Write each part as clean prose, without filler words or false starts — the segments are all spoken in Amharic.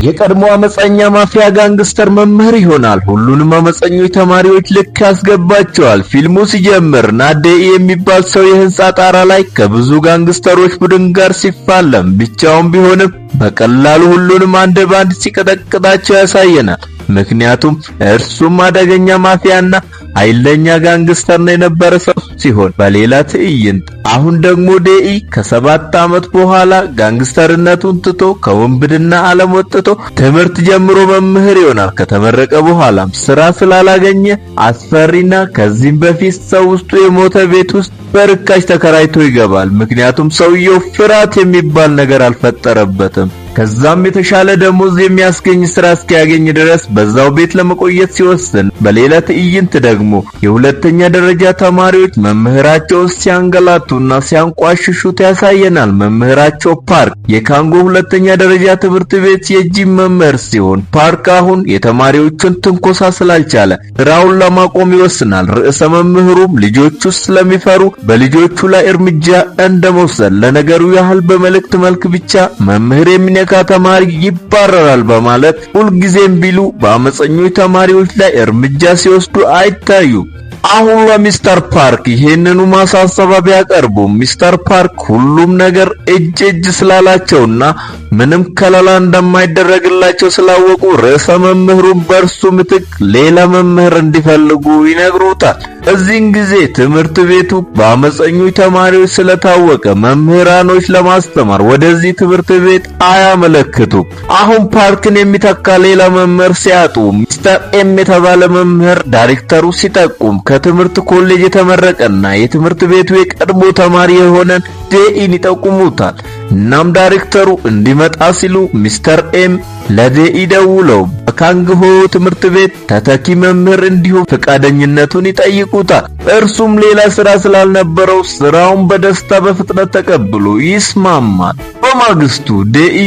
የቀድሞ አመፀኛ ማፊያ ጋንግስተር መምህር ይሆናል። ሁሉንም አመፀኞች ተማሪዎች ልክ ያስገባቸዋል። ፊልሙ ሲጀምር ናዴኢ የሚባል ሰው የህንጻ ጣራ ላይ ከብዙ ጋንግስተሮች ቡድን ጋር ሲፋለም ብቻውን ቢሆንም በቀላሉ ሁሉንም አንድ ባንድ ሲቀጠቅጣቸው ያሳየናል። ምክንያቱም እርሱም አደገኛ ማፊያና ኃይለኛ ጋንግስተር ነው የነበረ ሰው ሲሆን፣ በሌላ ትዕይንት አሁን ደግሞ ዴኢ ከ7 ዓመት በኋላ ጋንግስተርነቱን ትቶ ከወንብድና ዓለም ወጥቶ ትምህርት ጀምሮ መምህር ይሆናል። ከተመረቀ በኋላም ስራ ስላላገኘ አስፈሪና ከዚህም በፊት ሰው ውስጡ የሞተ ቤት ውስጥ በርካሽ ተከራይቶ ይገባል። ምክንያቱም ሰውየው ፍርሃት የሚባል ነገር አልፈጠረበትም። ከዛም የተሻለ ደሞዝ የሚያስገኝ ስራ እስኪያገኝ ድረስ በዛው ቤት ለመቆየት ሲወስን፣ በሌላ ትዕይንት ደግሞ የሁለተኛ ደረጃ ተማሪዎች መምህራቸውን ሲያንገላቱና ሲያንቋሽሹት ያሳየናል። መምህራቸው ፓርክ የካንጎ ሁለተኛ ደረጃ ትምህርት ቤት የጂም መምህር ሲሆን፣ ፓርክ አሁን የተማሪዎቹን ትንኮሳ ስላልቻለ ስራውን ለማቆም ይወስናል። ርዕሰ መምህሩም ልጆቹ ስለሚፈሩ በልጆቹ ላይ እርምጃ እንደመውሰድ ለነገሩ ያህል በመልእክት መልክ ብቻ መምህር የሚነካ ተማሪ ይባረራል በማለት ሁልጊዜም ቢሉ በአመፀኞች ተማሪዎች ላይ እርምጃ ሲወስዱ አይታዩም። አሁን ለሚስተር ፓርክ ይሄንኑ ማሳሰቢያ ቢያቀርቡም ሚስተር ፓርክ ሁሉም ነገር እጅ ስላላቸውና ምንም ከለላ እንደማይደረግላቸው ስላወቁ ርዕሰ መምህሩን በእርሱ ምትክ ሌላ መምህር እንዲፈልጉ ይነግሩታል። በዚህን ጊዜ ትምህርት ቤቱ በአመፀኞች ተማሪዎች ስለታወቀ መምህራኖች ለማስተማር ወደዚህ ትምህርት ቤት አያመለክቱም። አሁን ፓርክን የሚተካ ሌላ መምህር ሲያጡ ሚስተር ኤም የተባለ መምህር ዳይሬክተሩ ሲጠቁም ከትምህርት ኮሌጅ የተመረቀና የትምህርት ቤቱ የቀድሞ ተማሪ የሆነን ዴኢን ይጠቁሙታል። እናም ዳይሬክተሩ እንዲመጣ ሲሉ ሚስተር ኤም ለዴኢ ደውለው በካንግሆ ትምህርት ቤት ተተኪ መምህር እንዲሆን ፈቃደኝነቱን ይጠይቁታል። እርሱም ሌላ ስራ ስላልነበረው ስራውን በደስታ በፍጥነት ተቀብሎ ይስማማል። በማግስቱ ዴኢ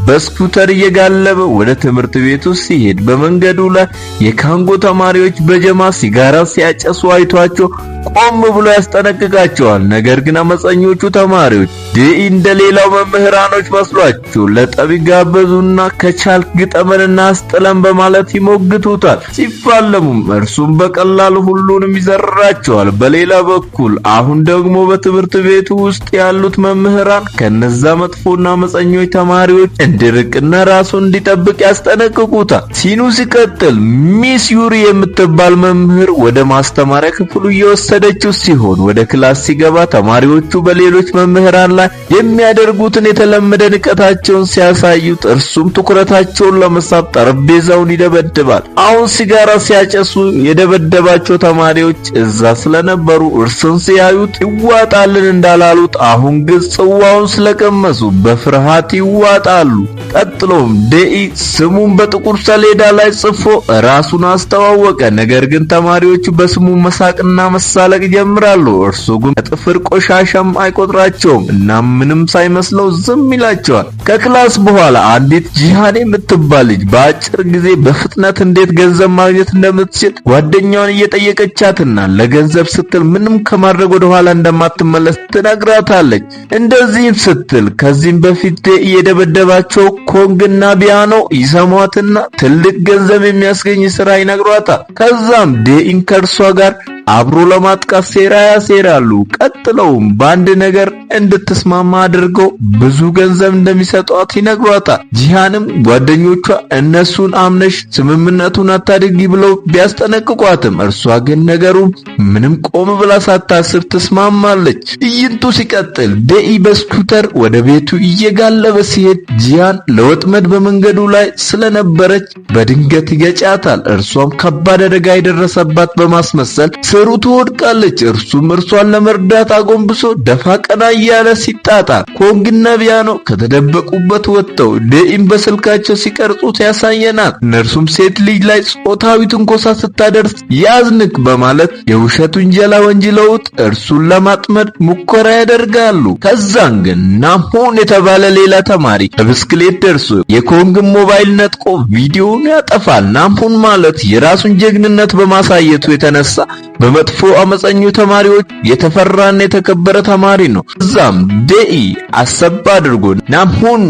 በስኩተር እየጋለበ ወደ ትምህርት ቤቱ ሲሄድ በመንገዱ ላይ የካንጎ ተማሪዎች በጀማ ሲጋራ ሲያጨሱ አይቷቸው ቆም ብሎ ያስጠነቅቃቸዋል። ነገር ግን አመፀኞቹ ተማሪዎች ዴኢ እንደሌላው መምህራኖች መስሏቸው ለጠብ ጋበዙና ከቻልክ ግጠመንና አስጥለን በማለት ይሞግቱታል። ሲፋለሙም እርሱም በቀላሉ ሁሉንም ይዘርራቸዋል። በሌላ በኩል አሁን ደግሞ በትምህርት ቤቱ ውስጥ ያሉት መምህራን ከነዛ መጥፎና አመፀኞች ተማሪዎች እንዲርቅና ራሱን እንዲጠብቅ ያስጠነቅቁታል። ሲኑ ሲቀጥል ሚስ ዩሪ የምትባል መምህር ወደ ማስተማሪያ ክፍሉ እየወሰደችው ሲሆን ወደ ክላስ ሲገባ ተማሪዎቹ በሌሎች መምህራን ላይ የሚያደርጉትን የተለመደ ንቀታቸውን ሲያሳዩት እርሱም ትኩረታቸውን ለመሳብ ጠረጴዛውን ይደበድባል። አሁን ሲጋራ ሲያጨሱ የደበደባቸው ተማሪዎች እዛ ስለነበሩ እርሱን ሲያዩት ይዋጣልን እንዳላሉት አሁን ግን ጽዋውን ስለቀመሱ በፍርሃት ይዋጣሉ። ቀጥሎም ዴኢ ስሙን በጥቁር ሰሌዳ ላይ ጽፎ ራሱን አስተዋወቀ። ነገር ግን ተማሪዎቹ በስሙ መሳቅና መሳለቅ ጀምራሉ። እርሱ ግን ጥፍር ቆሻሻም አይቆጥራቸውም እና ምንም ሳይመስለው ዝም ይላቸዋል። ከክላስ በኋላ አንዲት ጂሃን የምትባል ልጅ በአጭር ጊዜ በፍጥነት እንዴት ገንዘብ ማግኘት እንደምትችል ጓደኛዋን እየጠየቀቻትና ለገንዘብ ስትል ምንም ከማድረግ ወደ ኋላ እንደማትመለስ ትነግራታለች። እንደዚህም ስትል ከዚህም በፊት ዴኢ የደበደባቸው ኮንግና ቢያኖ ይሰሟትና ትልቅ ገንዘብ የሚያስገኝ ስራ ይነግሯታል። ከዛም ዴኢን ከእርሷ ጋር አብሮ ለማጥቃት ሴራ ያሴራሉ። ቀጥለውም በአንድ ነገር እንድትስማማ አድርገው ብዙ ገንዘብ እንደሚሰጧት ይነግሯታል። ጂሃንም ጓደኞቿ እነሱን አምነሽ ስምምነቱን አታድርጊ ብለው ቢያስጠነቅቋትም እርሷ ግን ነገሩን ምንም ቆም ብላ ሳታስብ ትስማማለች። ትዕይንቱ ሲቀጥል ዴኢ በስኩተር ወደ ቤቱ እየጋለበ ሲሄድ ጂሃን ለወጥመድ በመንገዱ ላይ ስለነበረች በድንገት ይገጫታል። እርሷም ከባድ አደጋ የደረሰባት በማስመሰል ስሩ ትወድቃለች። እርሱም እርሷን ለመርዳት አጎንብሶ ደፋ ቀና እያለ ሲጣጣር ኮንግና ቢያኖ ከተደበቁበት ወጥተው ዴኢን በስልካቸው ሲቀርጹት ያሳየናል። እነርሱም ሴት ልጅ ላይ ጾታዊ ትንኮሳ ስታደርስ ያዝንክ በማለት የውሸት ውንጀላ ወንጅለውት እርሱን ለማጥመድ ሙከራ ያደርጋሉ። ከዛን ግን ናምሆን የተባለ ሌላ ተማሪ በብስክሌት ደርሶ የኮንግን ሞባይል ነጥቆ ቪዲዮውን ያጠፋል። ናምሆን ማለት የራሱን ጀግንነት በማሳየቱ የተነሳ በመጥፎ አመፀኞች ተማሪዎች የተፈራና የተከበረ ተማሪ ነው። እዛም ደኢ አሰብ አድርጎ ናምሁን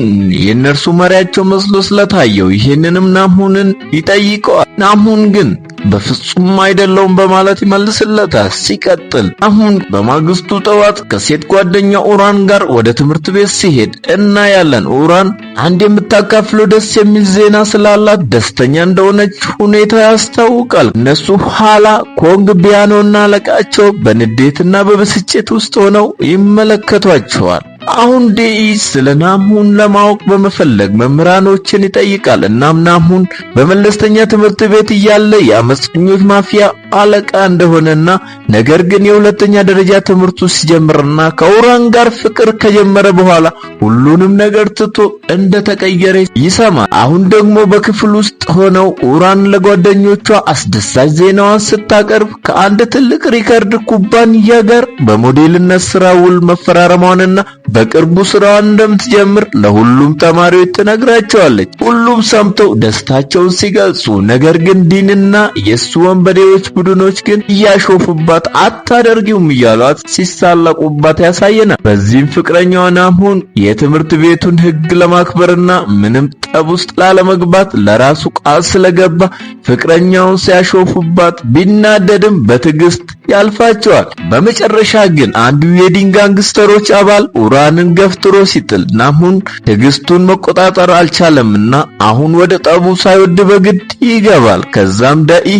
የነርሱ መሪያቸው መስሎ ስለታየው ይሄንንም ናምሁንን ይጠይቀዋል። ናምሁን ግን በፍጹም አይደለም በማለት ይመልስለታል። ሲቀጥል አሁን በማግስቱ ጠዋት ከሴት ጓደኛ ኡራን ጋር ወደ ትምህርት ቤት ሲሄድ እናያለን። ኡራን አንድ የምታካፍለው ደስ የሚል ዜና ስላላት ደስተኛ እንደሆነች ሁኔታ ያስታውቃል። እነሱ ኋላ ኮንግ ቢያኖና አለቃቸው በንዴትና በብስጭት ውስጥ ሆነው ይመለከቷቸዋል። አሁን ደኢ ስለ ናምሁን ለማወቅ በመፈለግ መምህራኖችን ይጠይቃል። እናም ናምሁን በመለስተኛ ትምህርት ቤት እያለ የአመፀኞች ማፊያ አለቃ እንደሆነና ነገር ግን የሁለተኛ ደረጃ ትምህርቱ ሲጀምርና ከኡራን ጋር ፍቅር ከጀመረ በኋላ ሁሉንም ነገር ትቶ እንደተቀየረ ይሰማል። አሁን ደግሞ በክፍል ውስጥ ሆነው ኡራን ለጓደኞቿ አስደሳች ዜናዋን ስታቀርብ ከአንድ ትልቅ ሪከርድ ኩባንያ ጋር በሞዴልነት ስራ ውል መፈራረሟንና በቅርቡ ስራዋን እንደምትጀምር ለሁሉም ተማሪዎች ትነግራቸዋለች። ሁሉም ሰምተው ደስታቸውን ሲገልጹ፣ ነገር ግን ዲንና የሱ ወንበዴዎች ቡድኖች ግን እያሾፉባት አታደርጊውም እያሏት ሲሳለቁባት ያሳየናል። በዚህም ፍቅረኛዋ ናምሁን የትምህርት ቤቱን ሕግ ለማክበርና ምንም ጠብ ውስጥ ላለመግባት ለራሱ ቃል ስለገባ ፍቅረኛውን ሲያሾፉባት ቢናደድም በትዕግስት ያልፋቸዋል። በመጨረሻ ግን አንዱ የዲን ጋንግስተሮች አባል ኡራንን ገፍትሮ ሲጥል ናምሁን ትዕግስቱን መቆጣጠር አልቻለምና አሁን ወደ ጠቡ ሳይወድ በግድ ይገባል። ከዛም ደኢ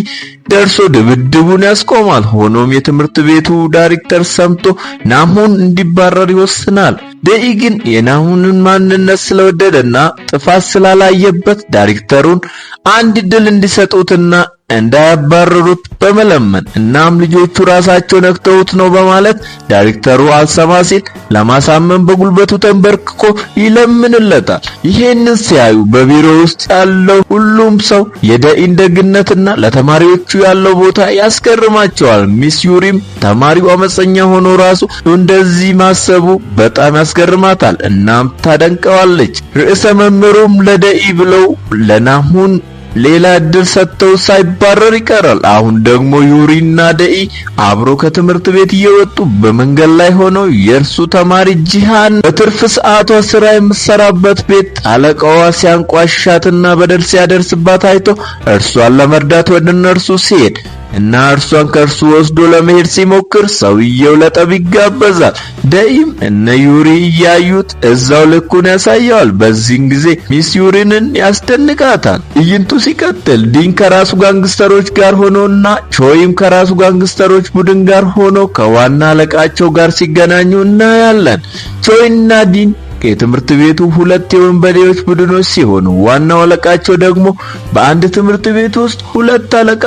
ደርሶ ድብድቡን ያስቆማል። ሆኖም የትምህርት ቤቱ ዳይሬክተር ሰምቶ ናምሁን እንዲባረር ይወስናል። ደኢ ግን የናምሁንን ማንነት ስለወደደና ጥፋት ስላላየበት ዳይሬክተሩን አንድ ድል እንዲሰጡትና እንዳያባረሩት በመለመን እናም ልጆቹ ራሳቸው ነክተውት ነው በማለት ዳይሬክተሩ አልሰማ ሲል ለማሳመን በጉልበቱ ተንበርክኮ ይለምንለታል። ይሄንን ሲያዩ በቢሮ ውስጥ ያለው ሁሉም ሰው የደኢን ደግነትና ለተማሪዎቹ ያለው ቦታ ያስገርማቸዋል። ሚስ ዩሪም ተማሪው አመፀኛ ሆኖ ራሱ እንደዚህ ማሰቡ በጣም ያስገርማታል። እናም ታደንቀዋለች። ርዕሰ መምህሩም ለደኢ ብለው ለናምሁን ሌላ እድል ሰጥተው ሳይባረር ይቀራል። አሁን ደግሞ ዩሪና ደኢ አብሮ ከትምህርት ቤት እየወጡ በመንገድ ላይ ሆነው የእርሱ ተማሪ ጂሃን በትርፍ ሰዓቷ ስራ የምትሰራበት ቤት አለቃዋ ሲያንቋሻትና በደል ሲያደርስባት አይቶ እርሷን ለመርዳት ወደ እነርሱ ሲሄድ እና እርሷን ከእርሱ ወስዶ ለመሄድ ሲሞክር ሰውየው ለጠብ ይጋበዛል። ደኢም እነ ዩሪ እያዩት እዛው ልኩን ያሳየዋል። በዚህን ጊዜ ሚስ ዩሪንን ያስደንቃታል። ትዕይንቱ ሲቀጥል ዲን ከራሱ ጋንግስተሮች ጋር ሆኖና ቾይም ከራሱ ጋንግስተሮች ቡድን ጋር ሆኖ ከዋና አለቃቸው ጋር ሲገናኙ እናያለን። ቾይና ዲን የትምህርት ቤቱ ሁለት የወንበዴዎች ቡድኖች ሲሆኑ ዋናው አለቃቸው ደግሞ በአንድ ትምህርት ቤት ውስጥ ሁለት አለቃ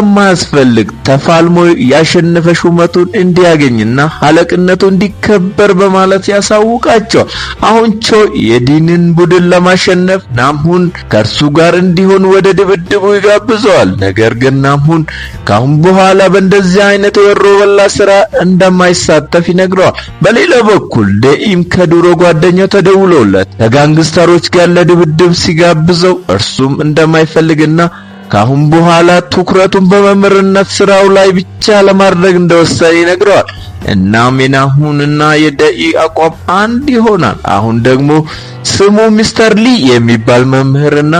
ስለማያስፈልግ ተፋልሞ ያሸነፈ ሹመቱን እንዲያገኝና ኃላፊነቱ እንዲከበር በማለት ያሳውቃቸዋል። አሁን ቾ የዲንን ቡድን ለማሸነፍ ናምሁን ከእርሱ ጋር እንዲሆን ወደ ድብድቡ ይጋብዘዋል። ነገር ግን ናምሁን ካሁን በኋላ በእንደዚህ አይነት ወሮ በላ ስራ እንደማይሳተፍ ይነግረዋል። በሌላ በኩል ደኢም ከድሮ ጓደኛ ተደውሎለት ከጋንግስተሮች ጋር ለድብድብ ሲጋብዘው እርሱም እንደማይፈልግና ካሁን በኋላ ትኩረቱን በመምህርነት ስራው ላይ ብቻ ለማድረግ እንደወሰነ ይነግረዋል። እናም የናምሁንና የደኢ አቋም አንድ ይሆናል። አሁን ደግሞ ስሙ ሚስተር ሊ የሚባል መምህርና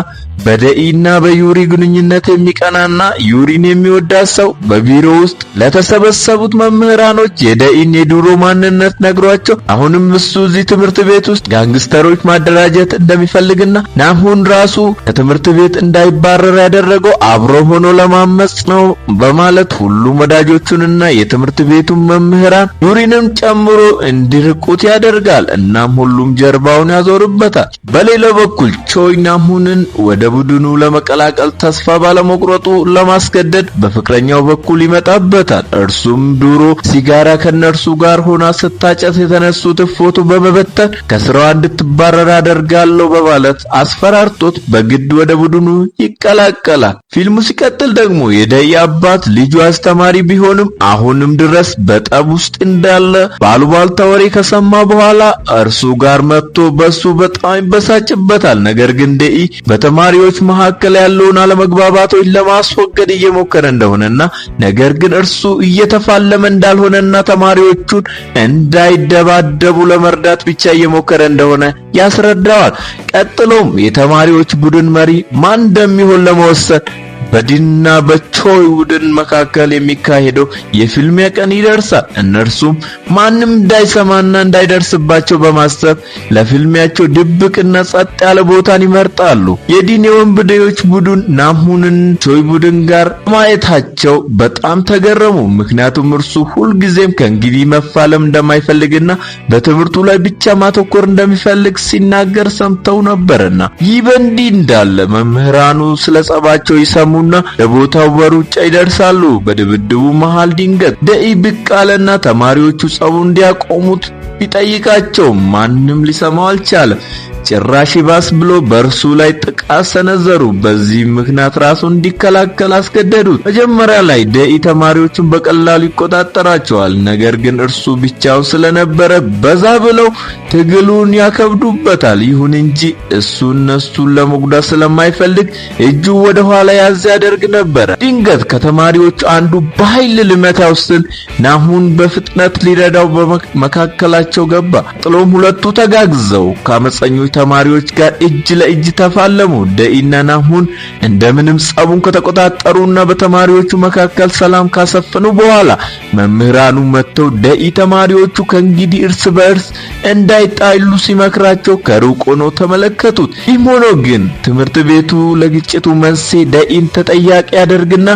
በደኢና በዩሪ ግንኙነት የሚቀናና ዩሪን የሚወዳት ሰው በቢሮ ውስጥ ለተሰበሰቡት መምህራኖች የደኢን የድሮ ማንነት ነግሯቸው አሁንም እሱ እዚህ ትምህርት ቤት ውስጥ ጋንግስተሮች ማደራጀት እንደሚፈልግና ናምሁን ራሱ ከትምህርት ቤት እንዳይባረር ያደረገው አብሮ ሆኖ ለማመጽ ነው በማለት ሁሉም ወዳጆቹንና የትምህርት ቤቱን መምህራን ዩሪንም ጨምሮ እንዲርቁት ያደርጋል። እናም ሁሉም ጀርባውን ያዞርበታል። በሌላ በኩል ቾይ ናምሁንን ወደ ቡድኑ ለመቀላቀል ተስፋ ባለመቁረጡ ለማስገደድ በፍቅረኛው በኩል ይመጣበታል። እርሱም ድሮ ሲጋራ ከነርሱ ጋር ሆና ስታጨስ የተነሱት ፎቶ በመበተን ከስራዋ እንድትባረር አደርጋለሁ በማለት አስፈራርቶት በግድ ወደ ቡድኑ ይቀላቀላል። ፊልሙ ሲቀጥል ደግሞ የደኢ አባት ልጁ አስተማሪ ቢሆንም አሁንም ድረስ በጠብ ውስጥ እንዳለ ባሉባልታ ወሬ ከሰማ በኋላ እርሱ ጋር መጥቶ በሱ በጣም ይበሳጭበታል። ነገር ግን ደኢ በተማሪዋ በተማሪዎች መካከል ያለውን አለመግባባቶች ለማስወገድ እየሞከረ እንደሆነና ነገር ግን እርሱ እየተፋለመ እንዳልሆነና ተማሪዎቹን እንዳይደባደቡ ለመርዳት ብቻ እየሞከረ እንደሆነ ያስረዳዋል። ቀጥሎም የተማሪዎች ቡድን መሪ ማን እንደሚሆን ለመወሰን በዲንና በቾይ ቡድን መካከል የሚካሄደው የፊልሚያ ቀን ይደርሳል። እነርሱም ማንም እንዳይሰማና እንዳይደርስባቸው በማሰብ ለፊልሚያቸው ድብቅና ጸጥ ያለ ቦታን ይመርጣሉ። የዲን የወንበዴዎች ቡድን ናምሁንን ቾይ ቡድን ጋር ማየታቸው በጣም ተገረሙ። ምክንያቱም እርሱ ሁልጊዜም ከእንግዲህ መፋለም እንደማይፈልግና በትምህርቱ ላይ ብቻ ማተኮር እንደሚፈልግ ሲናገር ሰምተው ነበርና። ይህ በእንዲህ እንዳለ መምህራኑ ስለጸባቸው ይሰሙ ለቦታው በሩጫ ይደርሳሉ። በድብድቡ መሃል ድንገት ደኢ ብቅ አለና ተማሪዎቹ ጸቡን እንዲያቆሙት ቢጠይቃቸው ማንም ሊሰማው አልቻለም። ጭራሽ ባስ ብሎ በእርሱ ላይ ጥቃት ሰነዘሩ። በዚህ ምክንያት ራሱን እንዲከላከል አስገደዱት። መጀመሪያ ላይ ደኢ ተማሪዎቹን በቀላሉ ይቆጣጠራቸዋል። ነገር ግን እርሱ ብቻው ስለነበረ በዛ ብለው ትግሉን ያከብዱበታል። ይሁን እንጂ እሱ እነሱን ለመጉዳት ስለማይፈልግ እጁ ወደ ኋላ ያዝ ያደርግ ነበር። ድንገት ከተማሪዎቹ አንዱ በኃይል ሊመታው ሲል ናሁን በፍጥነት ሊረዳው በመካከላቸው ገባ። ጥሎም ሁለቱ ተጋግዘው ከአመፀኞች ተማሪዎች ጋር እጅ ለእጅ ተፋለሙ። ደኢና ናሁን እንደምንም ጸቡን ከተቆጣጠሩና በተማሪዎቹ መካከል ሰላም ካሰፈኑ በኋላ መምህራኑ መጥተው ደኢ ተማሪዎቹ ከእንግዲህ እርስ በእርስ እንዳይጣሉ ሲመክራቸው ከሩቅ ሆነው ተመለከቱት። ይህም ሆኖ ግን ትምህርት ቤቱ ለግጭቱ መንስኤ ደኢን ተጠያቂ ያደርግና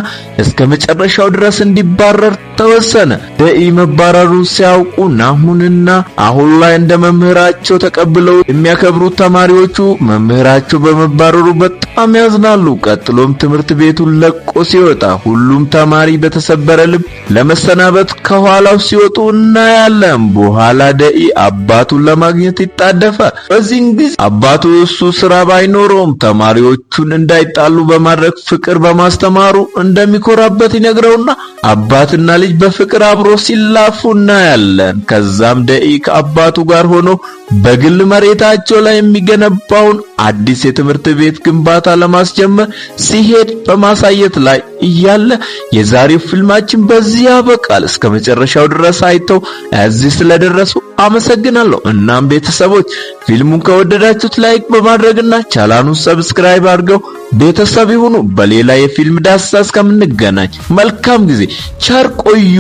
እስከ መጨረሻው ድረስ እንዲባረር ተወሰነ። ደኢ መባረሩን ሲያውቁ ናሁንና አሁን ላይ እንደ መምህራቸው ተቀብለው የሚያከብሩ ተማሪዎቹ መምህራቸው በመባረሩ በጣም ያዝናሉ። ቀጥሎም ትምህርት ቤቱን ለቆ ሲወጣ ሁሉም ተማሪ በተሰበረ ልብ ለመሰናበት ከኋላው ሲወጡ እናያለን። በኋላ ደኢ አባቱን ለማግኘት ይጣደፋል። በዚህም ጊዜ አባቱ እሱ ስራ ባይኖረውም ተማሪዎቹን እንዳይጣሉ በማድረግ ፍቅር በማስተማሩ እንደሚኮራበት ይነግረውና አባትና ልጅ በፍቅር አብሮ ሲላፉ እናያለን። ከዛም ደኢ ከአባቱ ጋር ሆኖ በግል መሬታቸው ላይ የሚገነባውን አዲስ የትምህርት ቤት ግንባታ ለማስጀመር ሲሄድ በማሳየት ላይ እያለ የዛሬው ፊልማችን በዚህ ያበቃል። እስከ መጨረሻው ድረስ አይተው እዚህ ስለደረሱ አመሰግናለሁ። እናም ቤተሰቦች ፊልሙን ከወደዳችሁት ላይክ በማድረግና ቻናሉን ሰብስክራይብ አድርገው ቤተሰብ ይሁኑ። በሌላ የፊልም ዳሰሳ እስከምንገናኝ መልካም ጊዜ፣ ቸር ቆዩ።